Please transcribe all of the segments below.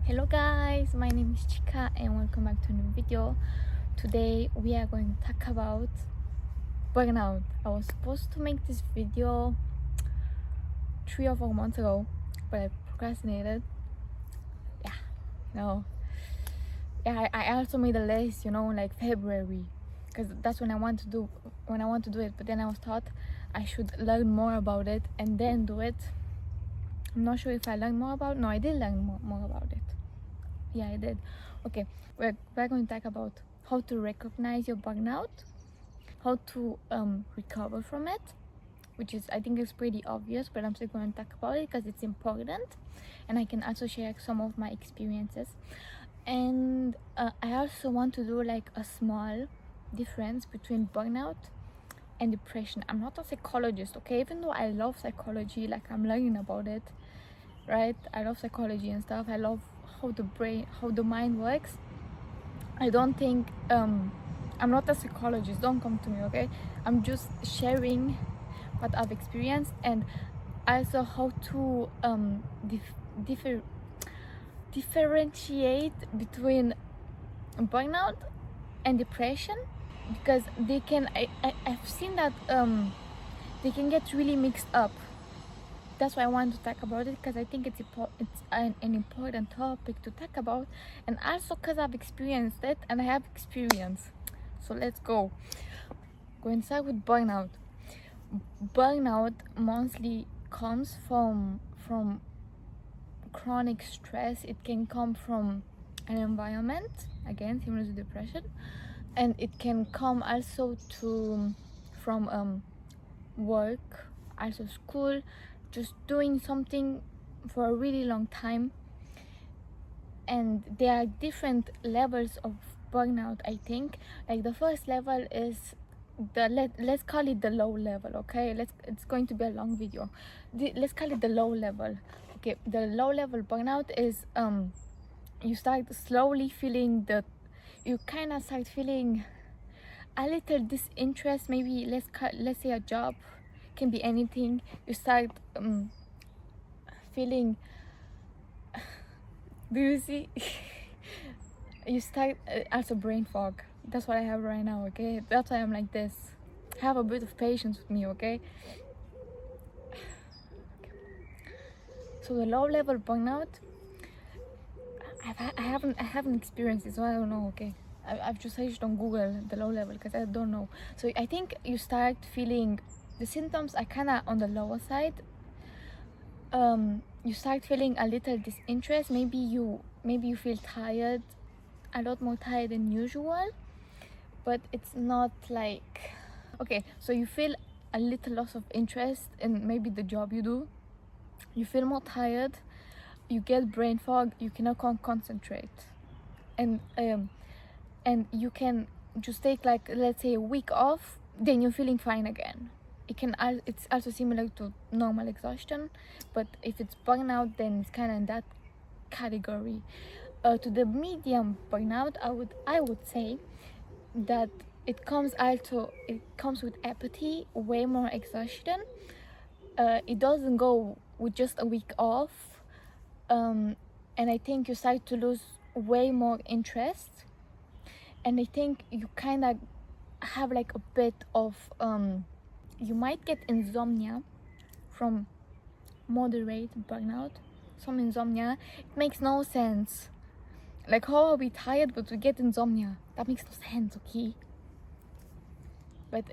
Hello guys, my name is Chika and welcome back to a new video. Today we are going to talk about burnout. I was supposed to make this video 3 or 4 months ago, but I procrastinated. I also made a list, like February, because that's when I want to do it. But then I was thought I should learn more about it and then do it. I'm not sure if I learned more about it. No, I did learn more about it. Yeah, I did. Okay, we're going to talk about how to recognize your burnout, how to recover from it, which is, I think, is pretty obvious, but I'm still going to talk about it because it's important, and I can also share some of my experiences. And I also want to do like a small difference between burnout and depression. I'm not a psychologist, okay, even though I love psychology, like I'm learning about it, right? I love psychology and stuff. I love how the mind works. I don't think I'm not a psychologist, don't come to me, okay? I'm just sharing what I've experienced, and also how to differentiate between burnout and depression, because they can I've seen that they can get really mixed up. That's why I want to talk about it, because I think it's an important topic to talk about, and also because I've experienced it and I have experience. So let's go. Going to start with burnout. Burnout mostly comes from chronic stress. It can come from an environment, again similar to depression, and it can come also from work, also school, just doing something for a really long time. And there are different levels of burnout, I think. Like the first level is let's call it the low level, okay? It's going to be a long video. Let's call it the low level. Okay, the low level burnout is you start slowly feeling you kind of start feeling a little disinterest. Maybe let's say a job, can be anything. You start feeling do you see you start also brain fog. That's what I have right now, okay? That's why I'm like this. Have a bit of patience with me, okay? So the low level burnout, I haven't experienced it, so I don't know, okay? I've just searched on Google the low level because I don't know. So I think you start feeling the symptoms are kind of on the lower side. You start feeling a little disinterest. Maybe you feel tired, a lot more tired than usual, but it's not like, okay, so you feel a little loss of interest in maybe the job you do. You feel more tired, you get brain fog, you cannot concentrate, and you can just take, like, let's say a week off, then you're feeling fine again. It's also similar to normal exhaustion, but if it's burnout, then it's kind of in that category. To the medium burnout, I would say that it comes with apathy, way more exhaustion. It doesn't go with just a week off, and I think you start to lose way more interest, and I think you kind of have like a bit of you might get insomnia from moderate burnout. Some insomnia, it makes no sense. Like, how are we tired but we get insomnia? That makes no sense, okay? But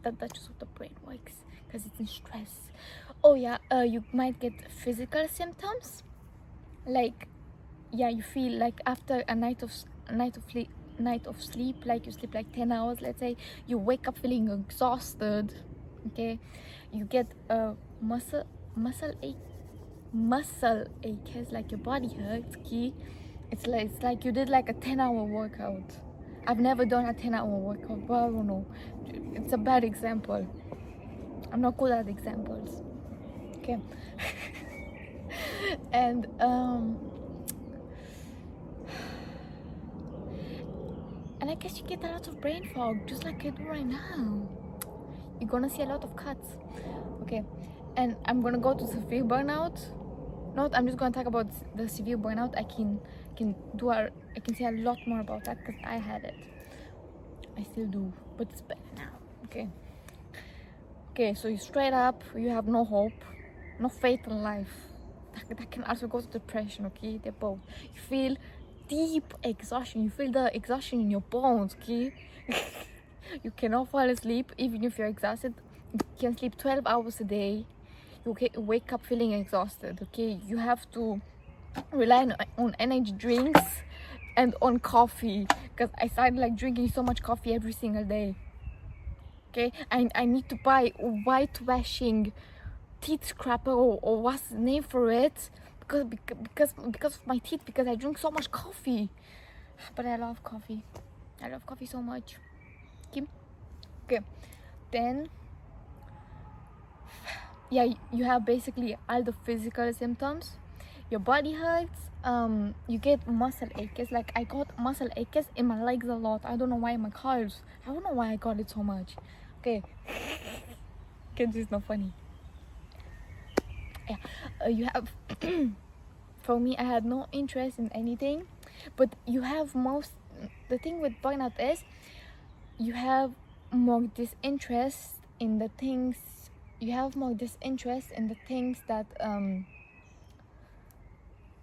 that's just how the brain works, because it's in stress. Oh yeah, you might get physical symptoms, like, yeah, you feel like after a night of sleep, like you sleep like 10 hours, let's say, you wake up feeling exhausted, okay? You get a muscle ache. It's like your body hurts, okay? It's like you did like a 10-hour workout. I've never done a 10-hour workout, but I don't know, it's a bad example. I'm not good at examples, okay? And I guess you get a lot of brain fog, just like I do right now. You're gonna see a lot of cuts, okay? And I'm gonna go to severe burnout. not I'm just gonna talk about the severe burnout. I can say a lot more about that because I had it. I still do, but it's better now. Okay, so you straight up, you have no hope, no faith in life. That can also go to depression. Okay, they're both. You feel deep exhaustion. You feel the exhaustion in your bones. Okay. You cannot fall asleep even if you're exhausted. You can sleep 12 hours a day. You wake up feeling exhausted. Okay, you have to rely on energy drinks and on coffee, because I started like drinking so much coffee every single day. Okay, I need to buy whitewashing teeth scraper or what's the name for it, because of my teeth, because I drink so much coffee. But I love coffee so much. Okay, then yeah, you have basically all the physical symptoms. Your body hurts, you get muscle aches. Like I got muscle aches in my legs a lot. I don't know why. My calves, I don't know why I got it so much. Okay, kids is not funny. Yeah, you have for me, I had no interest in anything, but you have the thing with burnout is you have more disinterest in the things. You have more disinterest in the things that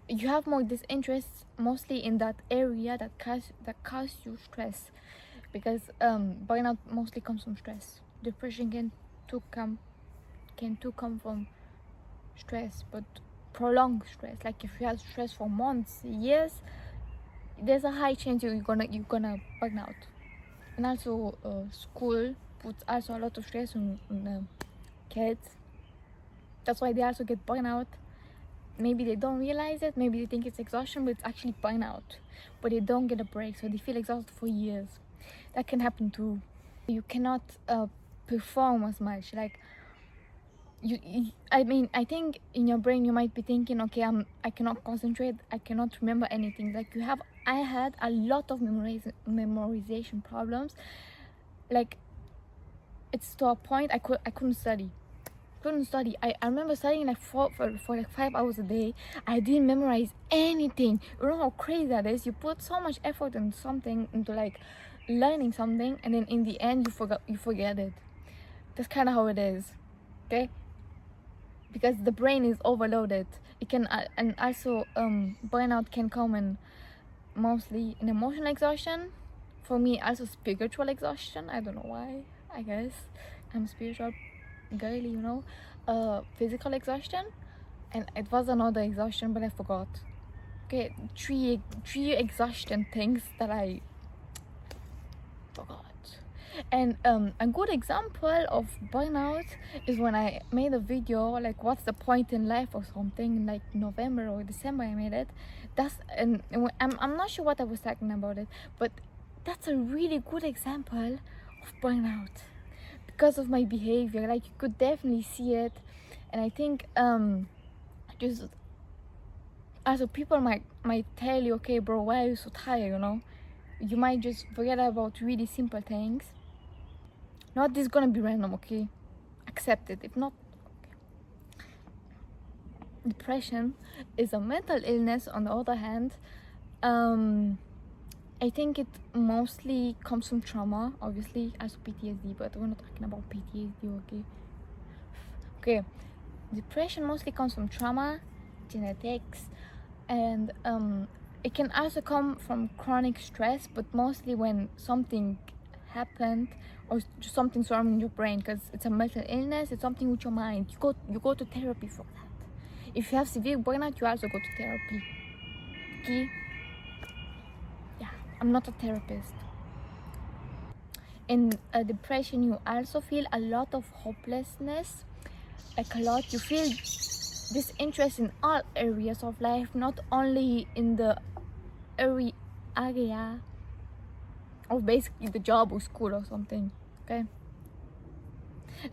you have more disinterest mostly in that area that cause you stress, because burnout mostly comes from stress. Depression can come from stress, but prolonged stress. Like if you have stress for months, years, there's a high chance you're gonna burn out. And also school puts also a lot of stress on kids. That's why they also get burnout. Maybe they don't realize it, maybe they think it's exhaustion, but it's actually burnout. But they don't get a break, so they feel exhausted for years. That can happen too. You cannot perform as much. Like I think in your brain you might be thinking, okay, I cannot concentrate, I cannot remember anything. Like I had a lot of memorization problems. Like it's to a point I couldn't study. I remember studying like for like 5 hours a day. I didn't memorize anything. You know how crazy that is? You put so much effort into something, into like learning something, and then in the end you forget it. That's kind of how it is. Okay, because the brain is overloaded. It can and also burnout can come in mostly in emotional exhaustion. For me, also spiritual exhaustion. I don't know why. I guess I'm spiritual girly, you know. Physical exhaustion, and it was another exhaustion, but I forgot. Okay, three exhaustion things that I forgot. And a good example of burnout is when I made a video like what's the point in life or something, like November or December I made it. And I'm not sure what I was talking about it, but that's a really good example of burnout because of my behavior. Like you could definitely see it. And I think just also people might tell you, okay bro, why are you so tired, you know? You might just forget about really simple things. Not this gonna be random, okay? Accept it. If not, okay. Depression is a mental illness. On the other hand, I think it mostly comes from trauma, obviously, as PTSD, but we're not talking about PTSD, okay? Okay, depression mostly comes from trauma, genetics, and it can also come from chronic stress, but mostly when something happened or just something's wrong in your brain, because it's a mental illness. It's something with your mind. You go to therapy for that. If you have severe burnout, you also go to therapy. Okay? Yeah, I'm not a therapist. In depression, you also feel a lot of hopelessness. Like a lot, you feel disinterest in all areas of life, not only in the area of basically the job or school or something. Okay,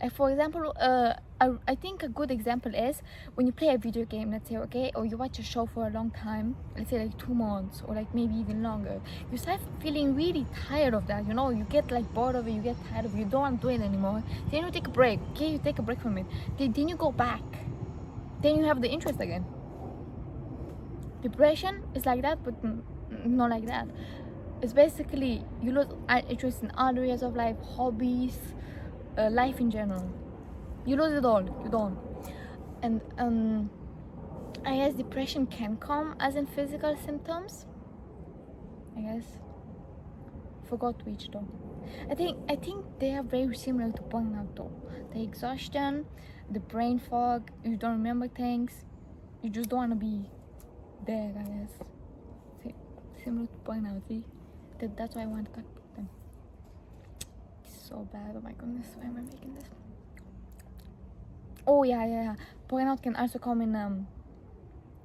like for example, I think a good example is when you play a video game, let's say, okay, or you watch a show for a long time, let's say like 2 months or like maybe even longer. You start feeling really tired of that, you know. You get like bored of it, you get tired of it, you don't want to do it anymore. Then you take a break, okay, you take a break from it, then you go back, then you have the interest again. Depression is like that, but not like that. It's basically you lose interest in other areas of life, hobbies, life in general. You lose it all. You don't. And I guess depression can come as in physical symptoms. I guess. Forgot which though. I think they are very similar to burnout though. The exhaustion, the brain fog, you don't remember things, you just don't want to be there, I guess. See, similar to burnout, see? That's why I want to talk about them. It's so bad, oh my goodness, why am I making this? Oh yeah. Burnout can also come in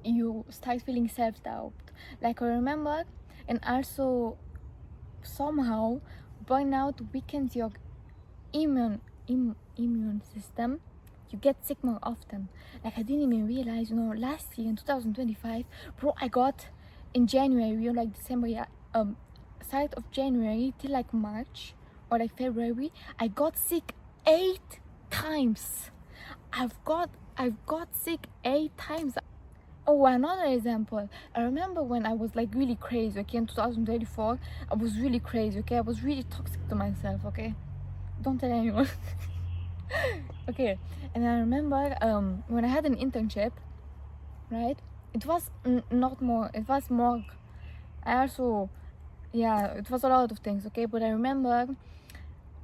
you start feeling self-doubt. Like I remember, and also somehow burnout weakens your immune system. You get sick more often. Like I didn't even realize, last year in 2025, bro, I got in January or like December, start of January till like March or like February, I got sick 8 times. I've got sick 8 times. Oh, another example. I remember when I was like really crazy, okay, in 2024, I was really crazy, okay, I was really toxic to myself, okay, don't tell anyone. Okay, and I remember when I had an internship, right, it was not more, it was more, I also, yeah, it was a lot of things, okay, but I remember,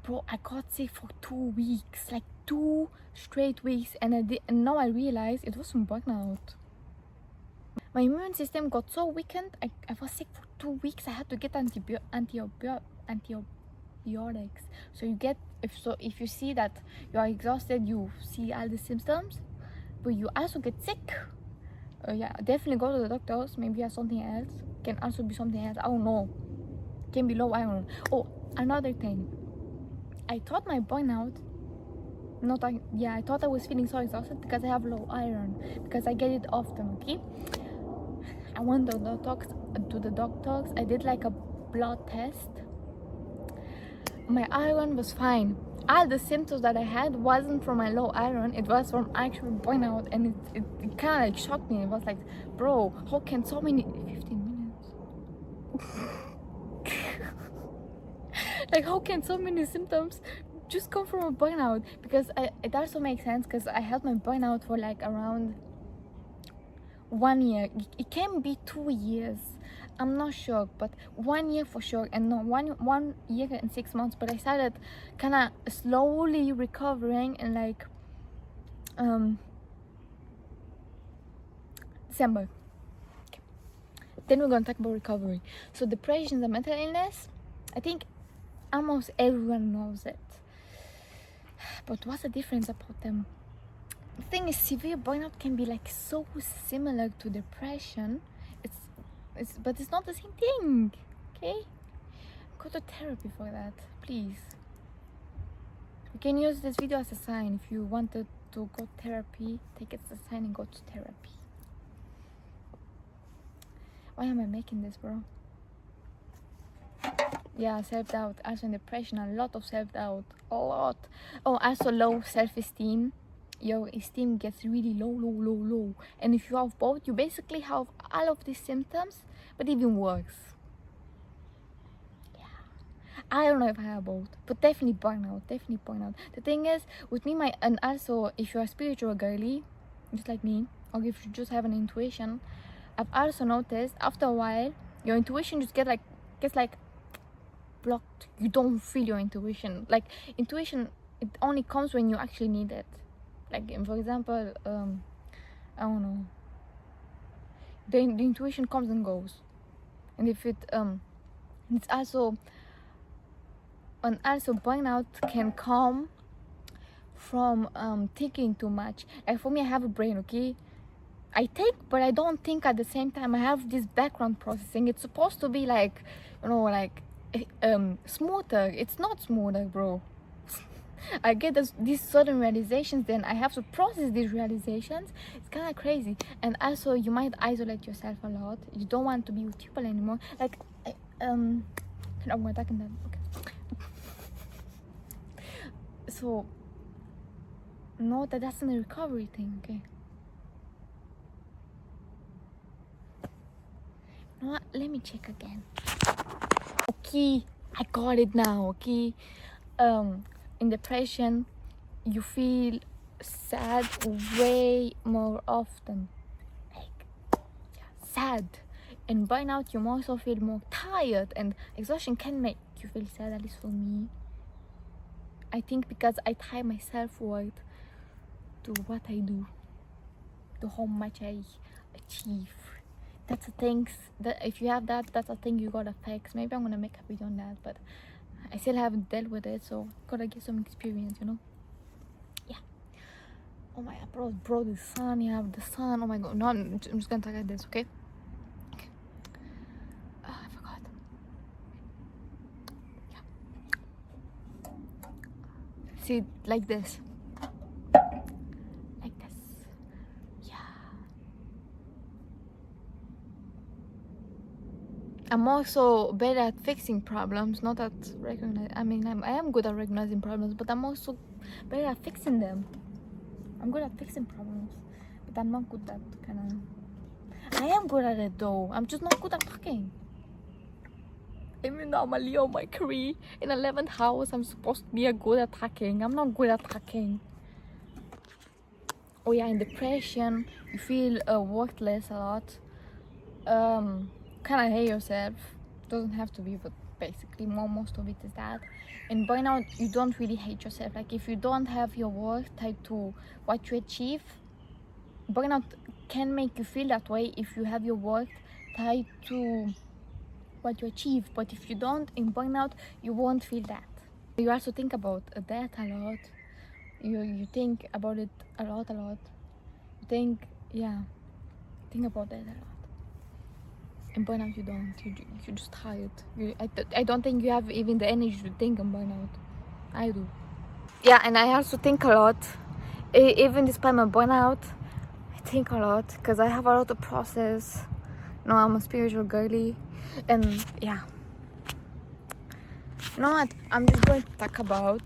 bro, I got sick for 2 weeks, like 2 straight weeks, and now I realized it was from burnout. My immune system got so weakened, I was sick for 2 weeks. I had to get antibiotics. So you get, if you see that you are exhausted, you see all the symptoms, but you also get sick. Yeah, definitely go to the doctors. Maybe you have something else. Can also be something else. I don't know. Can be low iron. Oh, another thing. I thought my burnout. I thought I was feeling so exhausted because I have low iron, because I get it often. Okay. I went to the doctors. I did like a blood test. My iron was fine. All the symptoms that I had wasn't from my low iron, it was from actual burnout, and it kind of like shocked me. It was like, bro, how can so many 15 minutes like how can so many symptoms just come from a burnout? Because it also makes sense, because I had my burnout for like around 1 year. It can be 2 years, I'm not sure, but 1 year for sure. And no, 1 year and 6 months. But I started kind of slowly recovering in like December. Okay. Then we're gonna talk about recovery. So depression is a mental illness. I think almost everyone knows it, but what's the difference about them? The thing is, severe burnout can be like so similar to depression. But it's not the same thing. Okay, go to therapy for that, please. You can use this video as a sign. If you wanted to go therapy, take it as a sign and go to therapy. Why am I making this, bro? Yeah, self-doubt, also in depression, a lot of self-doubt, a lot. Oh, also low self-esteem. Your esteem gets really low. And if you have both, you basically have all of these symptoms, but even worse. Yeah, I don't know if I have both, but definitely burnout. The thing is, with me, and also if you're a spiritual girly, just like me, or if you just have an intuition, I've also noticed after a while, your intuition just gets like blocked. You don't feel your intuition. Like intuition, it only comes when you actually need it. Like for example, I don't know. The intuition comes and goes, and if it's also, and also burnout can come from thinking too much. Like for me, I have a brain, okay. I think, but I don't think at the same time. I have this background processing. It's supposed to be like, smoother. It's not smoother, bro. I get these sudden realizations, then I have to process these realizations. It's kind of crazy. And also, you might isolate yourself a lot. You don't want to be with people anymore. Like, I'm gonna talk in that. Okay. So, no, that's not a recovery thing. Okay. know what? Let me check again. Okay, I got it now. Okay, in depression, you feel sad way more often. Like, yeah, sad. In burnout, you also feel more tired, and exhaustion can make you feel sad. At least for me, I think because I tie my self-worth to what I do, to how much I achieve. That's the things that if you have that, that's a thing you gotta fix. Maybe I'm gonna make a video on that, but I still haven't dealt with it, so gotta get some experience, you know. Yeah. Oh my god, bro, the sun. You have the sun. Oh my god. No, I'm just gonna talk like this, okay? Okay. I forgot. Yeah. See, like this. Like this. Yeah. I'm also better at fixing problems, not at recognizing. I mean, I am good at recognizing problems, but I'm also better at fixing them. I'm good at fixing problems, but I'm not good at kind of. I am good at it though. I'm just not good at talking. Even though I'm a Leo Mercury in 11th house, I'm supposed to be a good at talking. I'm not good at talking. Oh yeah, in depression, you feel worthless a lot. Kind of hate yourself. Doesn't have to be, but basically most of it is that. In burnout, you don't really hate yourself. Like if you don't have your worth tied to what you achieve, burnout can make you feel that way if you have your worth tied to what you achieve. But if you don't, in burnout, you won't feel that. You also think about that a lot. You think about it a lot. Think about that a lot. In burnout, you don't. You're just tired. I don't think you have even the energy to think in burnout. I do. Yeah, and I also think a lot. Even despite my burnout, I think a lot because I have a lot to process. No, I'm a spiritual girly, and yeah. You know what? I'm just going to talk about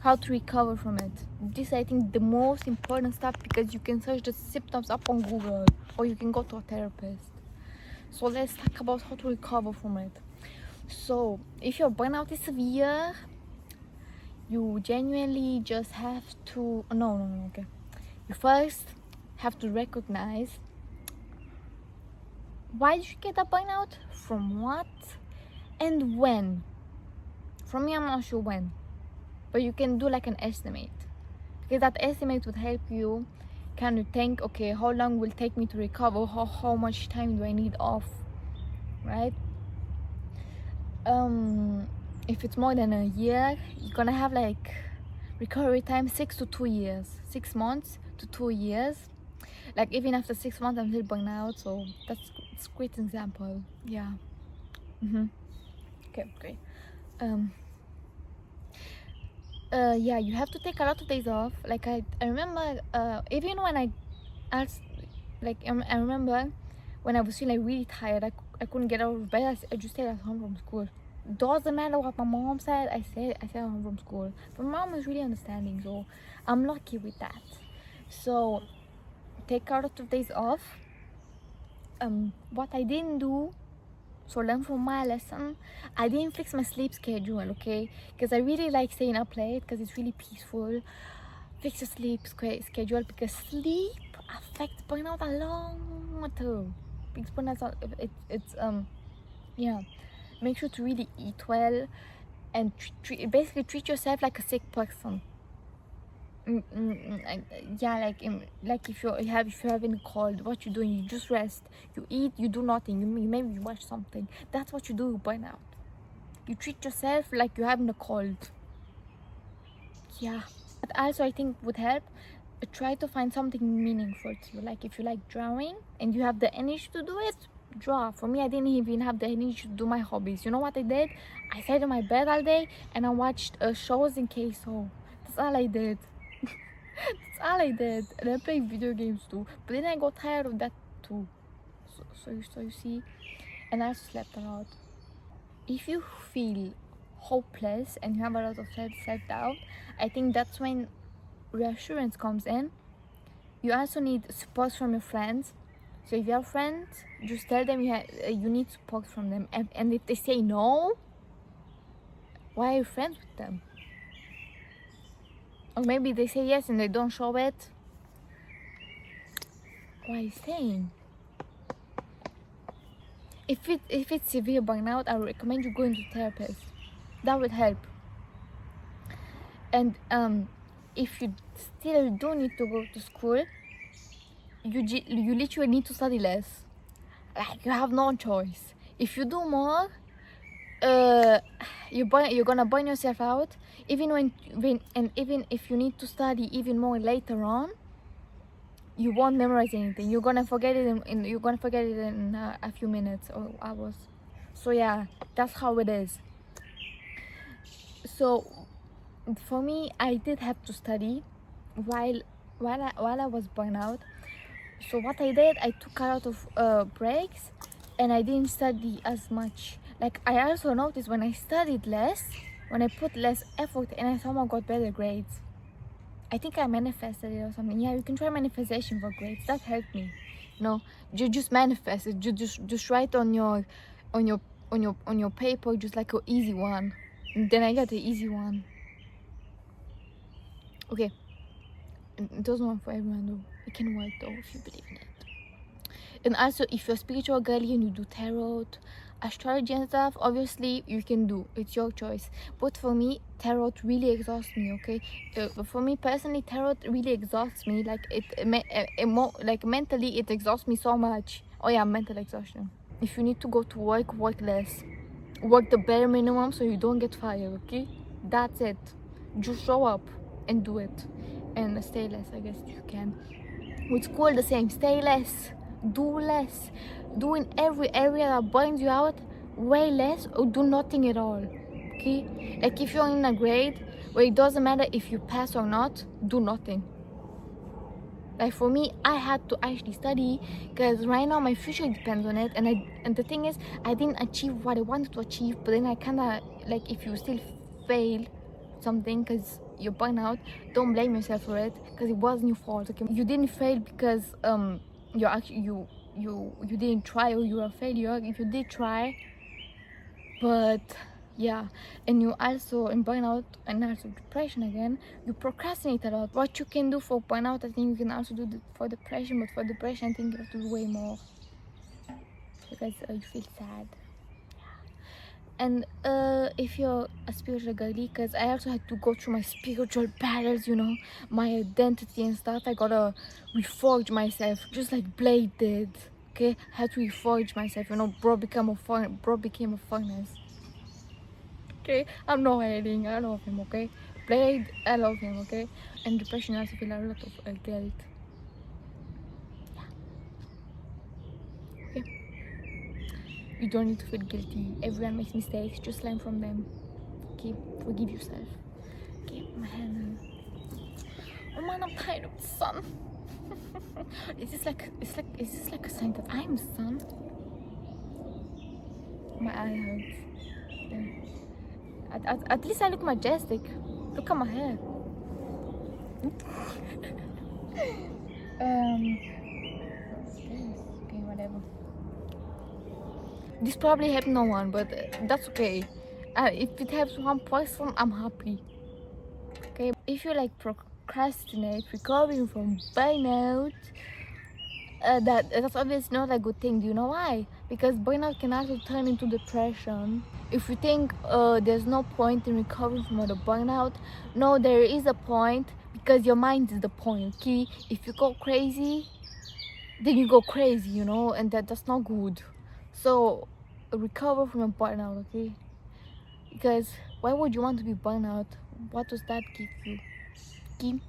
how to recover from it. This, I think, the most important stuff because you can search the symptoms up on Google or you can go to a therapist. So let's talk about how to recover from it. So if your burnout is severe, you genuinely just have to okay. You first have to recognize why did you get a burnout, from what, and when. For me, I'm not sure when, but you can do like an estimate, because that estimate would help you kind of think, okay, how long will it take me to recover, how much time do I need off, right? If it's more than a year, you're gonna have like recovery time 6 months to 2 years. Like even after 6 months I'm still burnt out, so that's a great example. Yeah. Okay, great. Yeah, you have to take a lot of days off. Like I remember even when I remember when I was feeling really tired, I couldn't get out of bed. I just stayed at home from school. Doesn't matter what my mom said, I stayed at home from school. But my mom was really understanding, so I'm lucky with that. So take a lot of days off. What I didn't do, so learn from my lesson, I didn't fix my sleep schedule, okay? Because I really like staying up late because it's really peaceful. Fix your sleep schedule because sleep affects burnout a lot too. Because burnout, yeah. Make sure to really eat well and basically treat yourself like a sick person. Yeah, like if you're having a cold, what you doing? You just rest, you eat, you do nothing, you maybe watch something. That's what you do with burnout. You treat yourself like you're having a cold. Yeah. But also I think would help, try to find something meaningful to you. Like if you like drawing and you have the energy to do it, draw. For me, I didn't even have the energy to do my hobbies. You know what I did? I sat in my bed all day and I watched shows in KSO. That's all I did. That's all I did. And I played video games too, but then I got tired of that too. So you see, and I also slept a lot. If you feel hopeless and you have a lot of self-doubt, I think that's when reassurance comes in. You also need support from your friends. So if you have friends, just tell them you need support from them, and if they say no, why are you friends with them? Or maybe they say yes and they don't show it. Why are you staying? If it's severe burnout, I would recommend you going to therapist. That would help. And if you still do need to go to school, you literally need to study less. Like, you have no choice. If you do more, you're gonna burn yourself out. Even even if you need to study even more later on, you won't memorize anything. You're gonna forget it in a few minutes or hours. So yeah, that's how it is. So for me, I did have to study while I was burned out. So what I did, I took a lot of breaks, and I didn't study as much. Like, I also noticed when I studied less, when I put less effort, and I somehow got better grades. I think I manifested it or something. Yeah, you can try manifestation for grades. That helped me. You just manifest it. You just write on your paper, just like an easy one. And then I got the easy one. Okay, it doesn't work for everyone though. It can work though if you believe in it. And also, if you're a spiritual girly and you do tarot, astrology and stuff, obviously you can do. It's your choice. But for me, tarot really exhausts me. Okay, for me personally, tarot really exhausts me. Like like mentally, it exhausts me so much. Oh yeah, mental exhaustion. If you need to go to work, work less. Work the bare minimum so you don't get fired. Okay, that's it. Just show up and do it, and stay less. I guess you can. With school, the same. Stay less. Do less. Do in every area that burns you out way less, or do nothing at all. Okay, like if you're in a grade where it doesn't matter if you pass or not, do nothing. Like for me, I had to actually study because right now my future depends on it, and the thing is, I didn't achieve what I wanted to achieve. But then I kind of, like, if you still fail something because you're burnt out, don't blame yourself for it, because it wasn't your fault. Okay, you didn't fail because you didn't try, or you're a failure. If you did try, but yeah. And you also, in burnout and also depression again, you procrastinate a lot. What you can do for burnout, I think you can also do for depression. But for depression, I think you have to do way more, because you feel sad. And if you're a spiritual girly, because I also had to go through my spiritual battles, my identity and stuff. I gotta reforge myself, just like Blade did. Okay, I had to reforge myself. Bro became a furnace. Okay, I'm not hating. I love him. Okay, Blade, I love him. Okay, and depression, I also feel a lot of guilt. Yeah. Okay. You don't need to feel guilty. Everyone makes mistakes. Just learn from them. Okay, forgive yourself. Okay, my hand. Oh man, I'm tired of the sun. Is this like a sign that I'm the sun? My eye hurts. Yeah. At least I look majestic. Look at my hair. Okay, whatever. This probably helped no one, but that's okay. If it helps one person, I'm happy. Okay, if you like procrastinate recovering from burnout, that's obviously not a good thing. Do you know why? Because burnout can also turn into depression. If you think there's no point in recovering from the burnout, no, there is a point, because your mind is the point. Okay, if you go crazy, then you go crazy, and that's not good. So recover from a burnout, okay? Because why would you want to be burnout? What does that give you? Okay?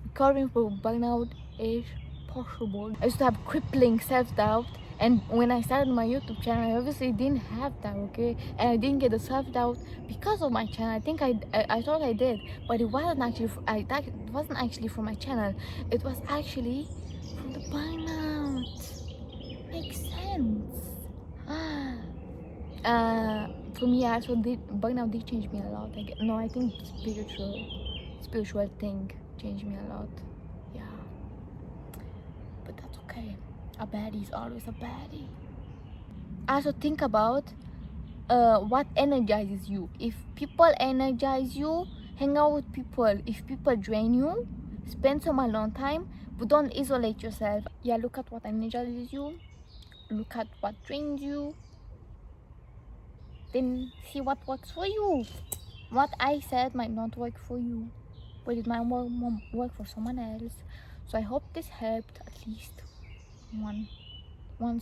Recovering from burnout is possible. I used to have crippling self-doubt, and when I started my YouTube channel, I obviously didn't have that, okay? And I didn't get the self-doubt because of my channel. I think I thought I did, but it wasn't actually it wasn't actually from my channel. It was actually from the burnout. Makes sense. For me, also burnout did change me a lot. I think spiritual thing changed me a lot. Yeah, but that's okay. A baddie is always a baddie. Also think about what energizes you. If people energize you, hang out with people. If people drain you, spend some alone time, but don't isolate yourself. Yeah, look at what energizes you, look at what drains you, then see what works for you. What I said might not work for you, but it might work for someone else. So I hope this helped at least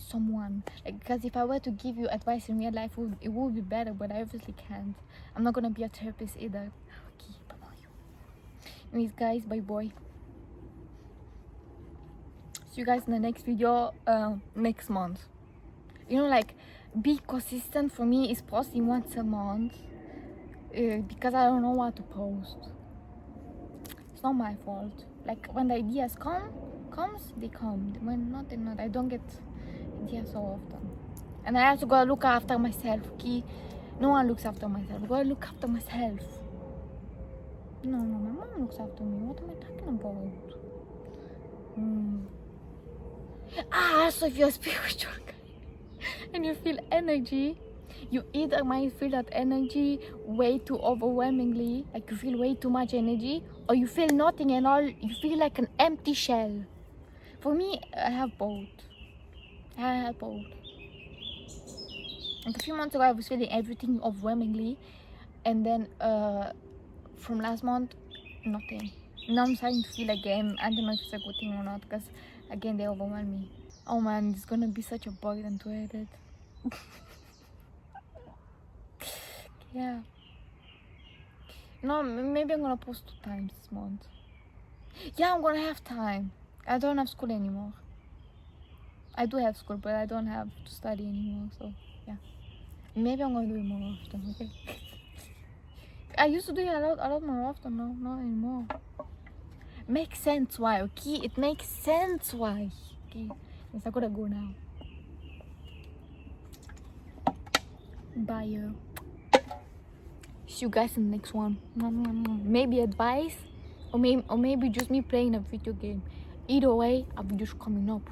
someone, like, because if I were to give you advice in real life, it would be better, but I obviously can't. I'm not gonna be a therapist either. Okay, bye-bye. Anyways guys, bye bye. See you guys in the next video next month. You know, like, be consistent. For me is posting once a month because I don't know what to post. It's not my fault. Like, when the ideas comes, they come. When not, they're not. I don't get ideas so often, and I have to go look after myself. Okay, no one looks after myself. I gotta look after myself. No, my mom looks after me. What am I talking about? So if you're a spiritual guy and you feel energy, you either might feel that energy way too overwhelmingly, like you feel way too much energy, or you feel nothing at all. You feel like an empty shell. For me, I have both. Like a few months ago, I was feeling everything overwhelmingly, and then from last month, nothing. Now I'm starting to feel again. I don't know if it's a good thing or not, because again they overwhelm me. Oh man, it's gonna be such a burden to edit. Yeah. No, maybe I'm gonna post 2 times this month. Yeah, I'm gonna have time. I don't have school anymore. I do have school, but I don't have to study anymore, so yeah. Maybe I'm gonna do it more often, okay? I used to do it a lot more often, no, not anymore. Makes sense why, okay? It makes sense why. Okay, yes, I gotta go now. Bye. See you guys in the next one. Maybe advice, or maybe just me playing a video game. Either way, a video's coming up.